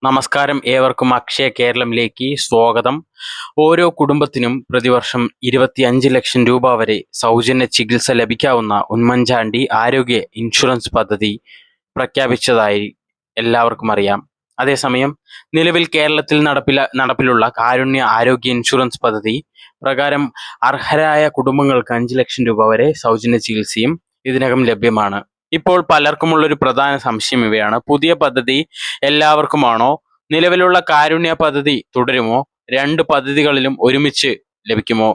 നമസ്കാരം, ഏവർക്കും അക്ഷയ കേരളത്തിലേക്ക് സ്വാഗതം. ഓരോ കുടുംബത്തിനും പ്രതിവർഷം 25 ലക്ഷം രൂപ വരെ സൗജന്യ ചികിത്സ ലഭിക്കാവുന്ന ഉമ്മൻചാണ്ടി ആരോഗ്യ ഇൻഷുറൻസ് പദ്ധതി പ്രഖ്യാപിച്ചതായി എല്ലാവർക്കും അറിയാം. അതേസമയം നിലവിൽ കേരളത്തിൽ നടപ്പിലുള്ള കാരുണ്യ ആരോഗ്യ ഇൻഷുറൻസ് പദ്ധതി പ്രകാരം അർഹരായ കുടുംബങ്ങൾക്ക് 5 ലക്ഷം രൂപ വരെ സൗജന്യ ചികിത്സയും ഇതിനകം ലഭ്യമാണ്. ഇപ്പോൾ പലർക്കുമുള്ളൊരു പ്രധാന സംശയം ഇവയാണ്: പുതിയ പദ്ധതി എല്ലാവർക്കുമാണോ? നിലവിലുള്ള കാരുണ്യ പദ്ധതി തുടരുമോ? രണ്ട് പദ്ധതികളിലും ഒരുമിച്ച് ലഭിക്കുമോ?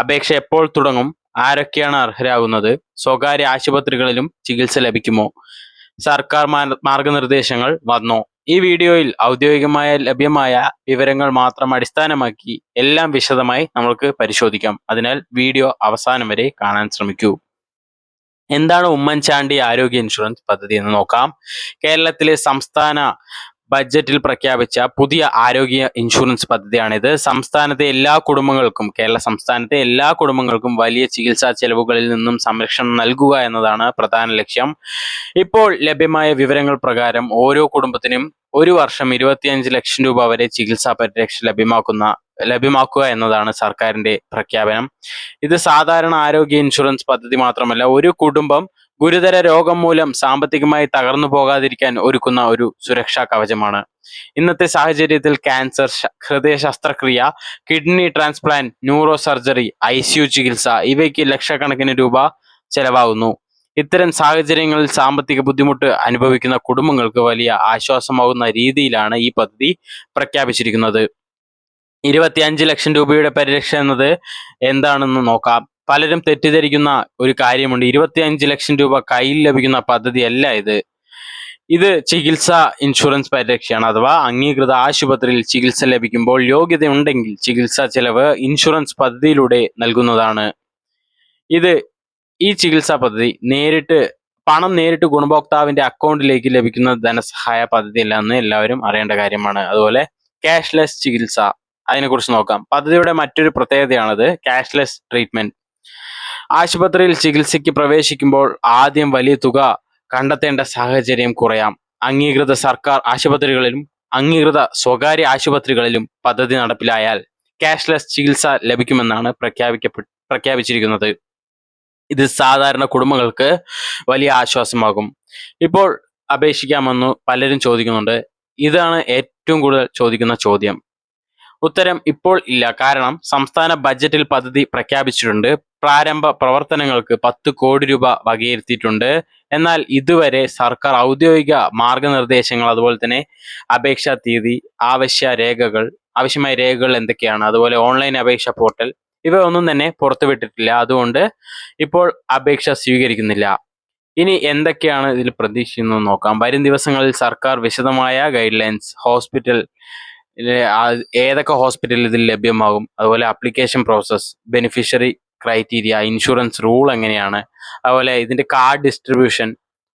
അപേക്ഷ എപ്പോൾ തുടങ്ങും? ആരൊക്കെയാണ് അർഹരാകുന്നത്? സ്വകാര്യ ആശുപത്രികളിലും ചികിത്സ ലഭിക്കുമോ? സർക്കാർ മാർഗനിർദ്ദേശങ്ങൾ വന്നോ? ഈ വീഡിയോയിൽ ഔദ്യോഗികമായ ലഭ്യമായ വിവരങ്ങൾ മാത്രം അടിസ്ഥാനമാക്കി എല്ലാം വിശദമായി നമുക്ക് പരിശോധിക്കാം. അതിനാൽ വീഡിയോ അവസാനം വരെ കാണാൻ ശ്രമിക്കൂ. എന്താണ് ഉമ്മൻചാണ്ടി ആരോഗ്യ ഇൻഷുറൻസ് പദ്ധതി എന്ന് നോക്കാം. കേരളത്തിലെ സംസ്ഥാന ബഡ്ജറ്റിൽ പ്രഖ്യാപിച്ച പുതിയ ആരോഗ്യ ഇൻഷുറൻസ് പദ്ധതിയാണിത്. കേരള സംസ്ഥാനത്തെ എല്ലാ കുടുംബങ്ങൾക്കും വലിയ ചികിത്സാ ചെലവുകളിൽ നിന്നും സംരക്ഷണം നൽകുക എന്നതാണ് പ്രധാന ലക്ഷ്യം. ഇപ്പോൾ ലഭ്യമായ വിവരങ്ങൾ പ്രകാരം ഓരോ കുടുംബത്തിനും ഒരു വർഷം 25 ലക്ഷം രൂപ വരെ ചികിത്സാ പരിരക്ഷ ലഭ്യമാക്കുക എന്നതാണ് സർക്കാരിന്റെ പ്രഖ്യാപനം. ഇത് സാധാരണ ആരോഗ്യ ഇൻഷുറൻസ് പദ്ധതി മാത്രമല്ല, ഒരു കുടുംബം ഗുരുതര രോഗം മൂലം സാമ്പത്തികമായി തകർന്നു പോകാതിരിക്കാൻ ഒരുക്കുന്ന ഒരു സുരക്ഷാ കവചമാണ്. ഇന്നത്തെ സാഹചര്യത്തിൽ ക്യാൻസർ, ഹൃദയ ശസ്ത്രക്രിയ, kidney transplant, neuro surgery, ICU ചികിത്സ ഇവയ്ക്ക് ലക്ഷക്കണക്കിന് രൂപ ചെലവാകുന്നു. ഇത്തരം സാഹചര്യങ്ങളിൽ സാമ്പത്തിക ബുദ്ധിമുട്ട് അനുഭവിക്കുന്ന കുടുംബങ്ങൾക്ക് വലിയ ആശ്വാസമാകുന്ന രീതിയിലാണ് ഈ പദ്ധതി പ്രഖ്യാപിച്ചിരിക്കുന്നത്. 25 ലക്ഷം രൂപയുടെ പരിരക്ഷ എന്നത് എന്താണെന്ന് നോക്കാം. പലരും തെറ്റിദ്ധരിക്കുന്ന ഒരു കാര്യമുണ്ട്: 25 ലക്ഷം രൂപ കയ്യിൽ ലഭിക്കുന്ന പദ്ധതിയല്ല ഇത്. ഇത് ചികിത്സാ ഇൻഷുറൻസ് പരിരക്ഷയാണ്. അഥവാ അംഗീകൃത ആശുപത്രിയിൽ ചികിത്സ ലഭിക്കുമ്പോൾ യോഗ്യതയുണ്ടെങ്കിൽ ചികിത്സാ ചെലവ് ഇൻഷുറൻസ് പദ്ധതിയിലൂടെ നൽകുന്നതാണ്. ഈ ചികിത്സാ പദ്ധതി പണം നേരിട്ട് ഗുണഭോക്താവിന്റെ അക്കൗണ്ടിലേക്ക് ലഭിക്കുന്ന ധനസഹായ പദ്ധതിയല്ല എന്ന് എല്ലാവരും അറിയേണ്ട കാര്യമാണ്. അതുപോലെ ക്യാഷ്ലെസ് ചികിത്സ, അതിനെക്കുറിച്ച് നോക്കാം. പദ്ധതിയുടെ മറ്റൊരു പ്രത്യേകതയാണത് ക്യാഷ്ലെസ് ട്രീറ്റ്മെന്റ്. ആശുപത്രിയിൽ ചികിത്സയ്ക്ക് പ്രവേശിക്കുമ്പോൾ ആദ്യം വലിയ തുക കണ്ടെത്തേണ്ട സാഹചര്യം കുറയാം. അംഗീകൃത സർക്കാർ ആശുപത്രികളിലും അംഗീകൃത സ്വകാര്യ ആശുപത്രികളിലും പദ്ധതി നടപ്പിലായാൽ ക്യാഷ്ലെസ് ചികിത്സ ലഭിക്കുമെന്നാണ് പ്രഖ്യാപിച്ചിരിക്കുന്നത്. ഇത് സാധാരണ കുടുംബങ്ങൾക്ക് വലിയ ആശ്വാസമാകും. ഇപ്പോൾ അപേക്ഷിക്കാമെന്ന് പലരും ചോദിക്കുന്നുണ്ട്. ഇതാണ് ഏറ്റവും കൂടുതൽ ചോദിക്കുന്ന ചോദ്യം. ഉത്തരം: ഇപ്പോൾ ഇല്ല. കാരണം സംസ്ഥാന ബഡ്ജറ്റിൽ പദ്ധതി പ്രഖ്യാപിച്ചിട്ടുണ്ട്. പ്രാരംഭ പ്രവർത്തനങ്ങൾക്ക് 10 കോടി രൂപ വകയിരുത്തിയിട്ടുണ്ട്. എന്നാൽ ഇതുവരെ സർക്കാർ ഔദ്യോഗിക മാർഗനിർദ്ദേശങ്ങൾ, അതുപോലെ തന്നെ അപേക്ഷാ തീയതി, ആവശ്യമായ രേഖകൾ എന്തൊക്കെയാണ്, അതുപോലെ ഓൺലൈൻ അപേക്ഷ പോർട്ടൽ ഇവ ഒന്നും തന്നെ പുറത്തുവിട്ടിട്ടില്ല. അതുകൊണ്ട് ഇപ്പോൾ അപേക്ഷ സ്വീകരിക്കുന്നില്ല. ഇനി എന്തൊക്കെയാണ് ഇതിൽ പ്രതീക്ഷിക്കുന്നത് നോക്കാം. വരും ദിവസങ്ങളിൽ സർക്കാർ വിശദമായ ഗൈഡ് ലൈൻസ്, ഏതൊക്കെ ഹോസ്പിറ്റലിൽ ഇതിൽ ലഭ്യമാകും, അതുപോലെ application process, beneficiary criteria, insurance rule എങ്ങനെയാണ്, അതുപോലെ ഇതിന്റെ കാർഡ് ഡിസ്ട്രിബ്യൂഷൻ,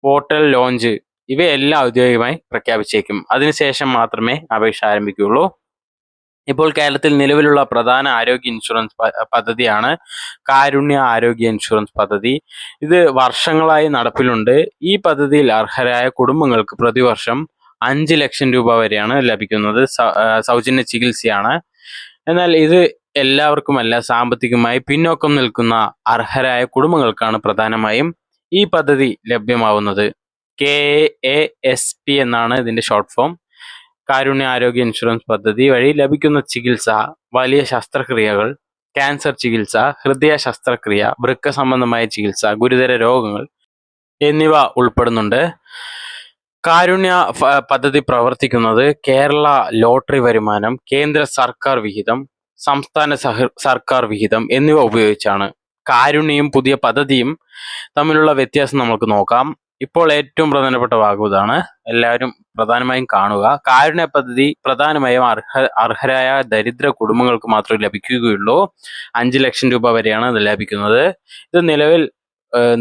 പോർട്ടൽ ലോഞ്ച് ഇവയെല്ലാം ഔദ്യോഗികമായി പ്രഖ്യാപിച്ചേക്കും. അതിനുശേഷം മാത്രമേ അപേക്ഷ ആരംഭിക്കുകയുള്ളൂ. ഇപ്പോൾ കേരളത്തിൽ നിലവിലുള്ള പ്രധാന ആരോഗ്യ ഇൻഷുറൻസ് പദ്ധതിയാണ് കാരുണ്യ ആരോഗ്യ ഇൻഷുറൻസ് പദ്ധതി. ഇത് വർഷങ്ങളായി നടപ്പിലുണ്ട്. ഈ പദ്ധതിയിൽ അർഹരായ കുടുംബങ്ങൾക്ക് പ്രതിവർഷം 5 ലക്ഷം രൂപ വരെയാണ് ലഭിക്കുന്നത്. സൗജന്യ ചികിത്സയാണ്. എന്നാൽ ഇത് എല്ലാവർക്കുമല്ല, സാമ്പത്തികമായി പിന്നോക്കം നിൽക്കുന്ന അർഹരായ കുടുംബങ്ങൾക്കാണ് പ്രധാനമായും ഈ പദ്ധതി ലഭ്യമാവുന്നത്. KASP എന്നാണ് ഇതിന്റെ ഷോർട്ട് ഫോം. കാരുണ്യ ആരോഗ്യ ഇൻഷുറൻസ് പദ്ധതി വഴി ലഭിക്കുന്ന ചികിത്സ വലിയ ശസ്ത്രക്രിയകൾ, ക്യാൻസർ ചികിത്സ, ഹൃദയ ശസ്ത്രക്രിയ, വൃക്ക സംബന്ധമായ ചികിത്സ, ഗുരുതര രോഗങ്ങൾ എന്നിവ ഉൾപ്പെടുന്നുണ്ട്. കാരുണ്യ പദ്ധതി പ്രവർത്തിക്കുന്നത് കേരള ലോട്ടറി വരുമാനം, കേന്ദ്ര സർക്കാർ വിഹിതം, സംസ്ഥാന സർക്കാർ വിഹിതം എന്നിവ ഉപയോഗിച്ചാണ്. കാരുണ്യയും പുതിയ പദ്ധതിയും തമ്മിലുള്ള വ്യത്യാസം നമുക്ക് നോക്കാം. ഇപ്പോൾ ഏറ്റവും പ്രധാനപ്പെട്ട ഭാഗം ഇതാണ്, എല്ലാവരും പ്രധാനമായും കാണുക. കാരുണ്യ പദ്ധതി പ്രധാനമായും അർഹരായ ദരിദ്ര കുടുംബങ്ങൾക്ക് മാത്രമേ ലഭിക്കുകയുള്ളൂ. 5 ലക്ഷം രൂപ വരെയാണ് ഇത് ലഭിക്കുന്നത്. ഇത്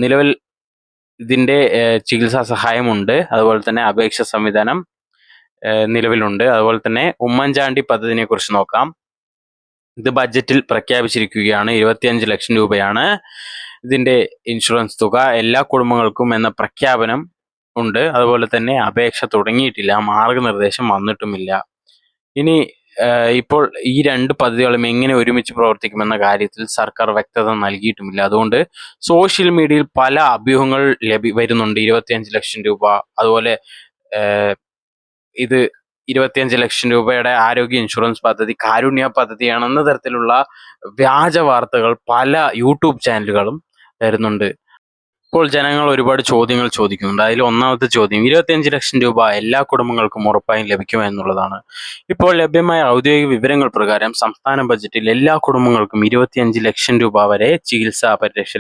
നിലവിൽ ഇതിന്റെ ചികിത്സാ സഹായമുണ്ട്. അതുപോലെ തന്നെ അപേക്ഷ സംവിധാനം നിലവിലുണ്ട്. അതുപോലെ തന്നെ ഉമ്മൻചാണ്ടി പദ്ധതിനെ കുറിച്ച് നോക്കാം. ഇത് ബഡ്ജറ്റിൽ പ്രഖ്യാപിച്ചിരിക്കുകയാണ്. 25 ലക്ഷം രൂപയാണ് ഇതിന്റെ ഇൻഷുറൻസ് തുക എല്ലാ കുടുംബങ്ങൾക്കും എന്ന പ്രഖ്യാപനം ഉണ്ട്. അതുപോലെ തന്നെ അപേക്ഷ തുടങ്ങിയിട്ടില്ല. മാർഗ്ഗനിർദ്ദേശം വന്നിട്ടുമില്ല. ഇനി ഇപ്പോൾ ഈ 2 പദ്ധതികളും എങ്ങനെ ഒരുമിച്ച് പ്രവർത്തിക്കുമെന്ന കാര്യത്തിൽ സർക്കാർ വ്യക്തത നൽകിയിട്ടുമില്ല. അതുകൊണ്ട് സോഷ്യൽ മീഡിയയിൽ പല അഭ്യൂഹങ്ങൾ വരുന്നുണ്ട്. 25,00,000 രൂപ, അതുപോലെ ഇത് 25,00,000 രൂപയുടെ ആരോഗ്യ ഇൻഷുറൻസ് പദ്ധതി കാരുണ്യ പദ്ധതിയാണെന്ന തരത്തിലുള്ള വ്യാജ വാർത്തകൾ പല യൂട്യൂബ് ചാനലുകളും തരുന്നുണ്ട്. ഇപ്പോൾ ജനങ്ങൾ ഒരുപാട് ചോദ്യങ്ങൾ ചോദിക്കുന്നുണ്ട്. അതിൽ ഒന്നാമത്തെ ചോദ്യം 25,00,000 രൂപ എല്ലാ കുടുംബങ്ങൾക്കും ഉറപ്പായും ലഭിക്കുമോ എന്നുള്ളതാണ്. ഇപ്പോൾ ലഭ്യമായ ഔദ്യോഗിക വിവരങ്ങൾ പ്രകാരം സംസ്ഥാന ബജറ്റിൽ എല്ലാ കുടുംബങ്ങൾക്കും 25,00,000 രൂപ വരെ ചികിത്സാ പരിരക്ഷ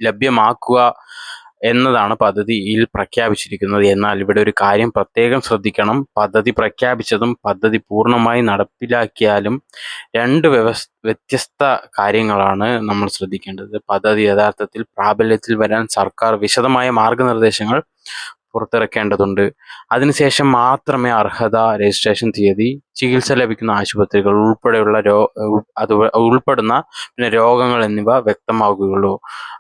ലഭ്യമാക്കുക എന്നതാണ് പദ്ധതിയിൽ പ്രഖ്യാപിച്ചിരിക്കുന്നത്. എന്നാൽ ഇവിടെ ഒരു കാര്യം പ്രത്യേകം ശ്രദ്ധിക്കണം. പദ്ധതി പ്രഖ്യാപിച്ചതും പദ്ധതി പൂർണ്ണമായി നടപ്പിലാക്കിയാലും 2 വ്യത്യസ്ത കാര്യങ്ങളാണ് നമ്മൾ ശ്രദ്ധിക്കേണ്ടത്. പദ്ധതി യഥാർത്ഥത്തിൽ പ്രാബല്യത്തിൽ വരാൻ സർക്കാർ വിശദമായ മാർഗ്ഗനിർദ്ദേശങ്ങൾ പുറത്തിറക്കേണ്ടതുണ്ട്. അതിനുശേഷം മാത്രമേ അർഹത, രജിസ്ട്രേഷൻ തീയതി, ചികിത്സ ലഭിക്കുന്ന ആശുപത്രികൾ ഉൾപ്പെടുന്ന പിന്നെ രോഗങ്ങൾ എന്നിവ വ്യക്തമാവുകയുള്ളൂ.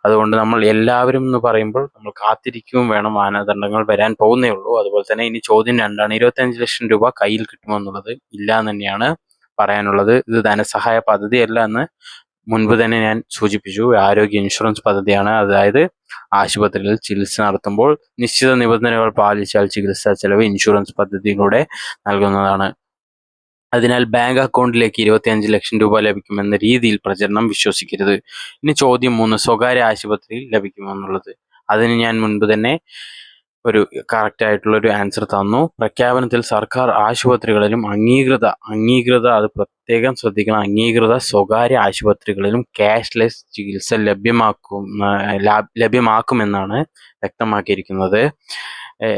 അതുകൊണ്ട് നമ്മൾ എല്ലാവരും എന്ന് പറയുമ്പോൾ നമ്മൾ കാത്തിരിക്കുകയും വേണം. മാനദണ്ഡങ്ങൾ വരാൻ പോകുന്നേ ഉള്ളൂ. അതുപോലെ തന്നെ ഇനി ചോദ്യം 2 ആണ്. 25,00,000 രൂപ കയ്യിൽ കിട്ടുമോ എന്നുള്ളത്. ഇല്ല എന്ന് തന്നെയാണ് പറയാനുള്ളത്. ഇത് ധനസഹായ പദ്ധതിയല്ല എന്ന് മുൻപ് തന്നെ ഞാൻ സൂചിപ്പിച്ചു. ആരോഗ്യ ഇൻഷുറൻസ് പദ്ധതിയാണ്. അതായത് ആശുപത്രിയിൽ ചികിത്സ നടത്തുമ്പോൾ നിശ്ചിത നിബന്ധനകൾ പാലിച്ചാൽ ചികിത്സാ ചെലവ് ഇൻഷുറൻസ് പദ്ധതിയിലൂടെ നൽകുന്നതാണ്. അതിനാൽ ബാങ്ക് അക്കൗണ്ടിലേക്ക് 25,00,000 രൂപ ലഭിക്കുമെന്ന രീതിയിൽ പ്രചരണം വിശ്വസിക്കരുത്. ഇനി ചോദ്യം 3, സ്വകാര്യ ആശുപത്രിയിൽ ലഭിക്കുമോ എന്നുള്ളത്. അതിന് ഞാൻ മുൻപ് തന്നെ ഒരു കറക്റ്റ് ആയിട്ടുള്ള ഒരു ആൻസർ തന്നു. പ്രഖ്യാപനത്തിൽ സർക്കാർ ആശുപത്രികളിലും അംഗീകൃത അത് പ്രത്യേകം ശ്രദ്ധിക്കണം, അംഗീകൃത സ്വകാര്യ ആശുപത്രികളിലും ക്യാഷ്ലെസ് ചികിത്സ ലഭ്യമാക്കുമെന്നാണ് വ്യക്തമാക്കിയിരിക്കുന്നത്.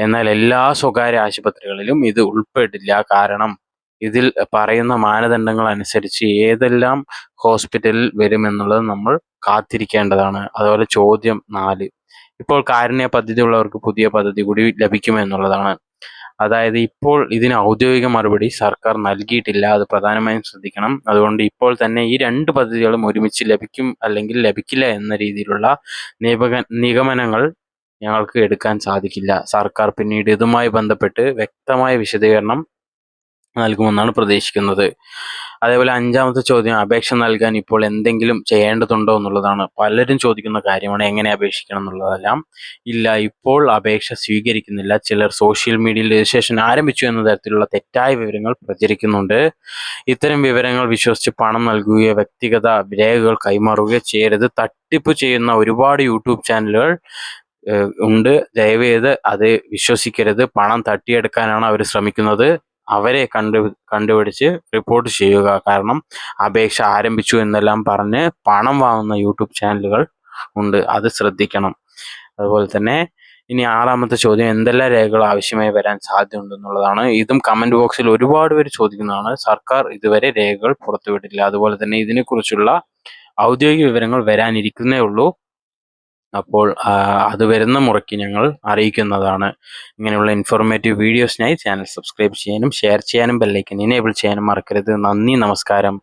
എന്നാൽ എല്ലാ സ്വകാര്യ ആശുപത്രികളിലും ഇത് ഉൾപ്പെടില്ല. കാരണം ഇതിൽ പറയുന്ന മാനദണ്ഡങ്ങൾ അനുസരിച്ച് ഏതെല്ലാം ഹോസ്പിറ്റലിൽ വരുമെന്നുള്ളത് നമ്മൾ കാത്തിരിക്കേണ്ടതാണ്. അതുപോലെ ചോദ്യം 4, ഇപ്പോൾ കാരുണ്യ പദ്ധതി ഉള്ളവർക്ക് പുതിയ പദ്ധതി കൂടി ലഭിക്കുമെന്നുള്ളതാണ്. അതായത് ഇപ്പോൾ ഇതിന് ഔദ്യോഗിക മറുപടി സർക്കാർ നൽകിയിട്ടില്ല. അത് പ്രധാനമായും ശ്രദ്ധിക്കണം. അതുകൊണ്ട് ഇപ്പോൾ തന്നെ ഈ 2 പദ്ധതികളും ഒരുമിച്ച് ലഭിക്കും അല്ലെങ്കിൽ ലഭിക്കില്ല എന്ന രീതിയിലുള്ള നിഗമനങ്ങൾ ഞങ്ങൾക്ക് എടുക്കാൻ സാധിക്കില്ല. സർക്കാർ പിന്നീട് ഇതുമായി ബന്ധപ്പെട്ട് വ്യക്തമായ വിശദീകരണം നൽകുമെന്നാണ് പ്രതീക്ഷിക്കുന്നത്. അതേപോലെ 5ാമത്തെ ചോദ്യം, അപേക്ഷ നൽകാൻ ഇപ്പോൾ എന്തെങ്കിലും ചെയ്യേണ്ടതുണ്ടോ എന്നുള്ളതാണ്. പലരും ചോദിക്കുന്ന കാര്യമാണ്. എങ്ങനെ അപേക്ഷിക്കണം എന്നുള്ളതെല്ലാം. ഇല്ല, ഇപ്പോൾ അപേക്ഷ സ്വീകരിക്കുന്നില്ല. ചിലർ സോഷ്യൽ മീഡിയയിൽ രജിസ്ട്രേഷൻ ആരംഭിച്ചു എന്ന തരത്തിലുള്ള തെറ്റായ വിവരങ്ങൾ പ്രചരിക്കുന്നുണ്ട്. ഇത്തരം വിവരങ്ങൾ വിശ്വസിച്ച് പണം നൽകുകയോ വ്യക്തിഗത രേഖകൾ കൈമാറുകയോ ചെയ്യരുത്. തട്ടിപ്പ് ചെയ്യുന്ന ഒരുപാട് യൂട്യൂബ് ചാനലുകൾ ഉണ്ട്. ദയവേത് അത് വിശ്വസിക്കരുത്. പണം തട്ടിയെടുക്കാനാണ് അവർ ശ്രമിക്കുന്നത്. അവരെ കണ്ടുപിടിച്ച് റിപ്പോർട്ട് ചെയ്യുക. കാരണം അപേക്ഷ ആരംഭിച്ചു എന്നെല്ലാം പറഞ്ഞ് പണം വാങ്ങുന്ന യൂട്യൂബ് ചാനലുകൾ ഉണ്ട്. അത് ശ്രദ്ധിക്കണം. അതുപോലെ തന്നെ ഇനി 6ാമത്തെ ചോദ്യം, എന്തെല്ലാം രേഖകൾ ആവശ്യമായി വരാൻ സാധ്യതയുണ്ടെന്നുള്ളതാണ്. ഇതും കമന്റ് ബോക്സിൽ ഒരുപാട് പേര് ചോദിക്കുന്നതാണ്. സർക്കാർ ഇതുവരെ രേഖകൾ പുറത്തുവിട്ടില്ല. അതുപോലെ തന്നെ ഇതിനെക്കുറിച്ചുള്ള ഔദ്യോഗിക വിവരങ്ങൾ വരാനിരിക്കുന്നേ ഉള്ളൂ. അപ്പോൾ അത് വരുന്ന മുറയ്ക്ക് ഞങ്ങൾ അറിയിക്കുന്നതാണ്. ഇങ്ങനെയുള്ള ഇൻഫോർമേറ്റീവ് വീഡിയോസിനായി ചാനൽ സബ്സ്ക്രൈബ് ചെയ്യാനും ഷെയർ ചെയ്യാനും ബെല്ലൈക്കൻ എനേബിൾ ചെയ്യാനും മറക്കരുത്. നന്ദി, നമസ്കാരം.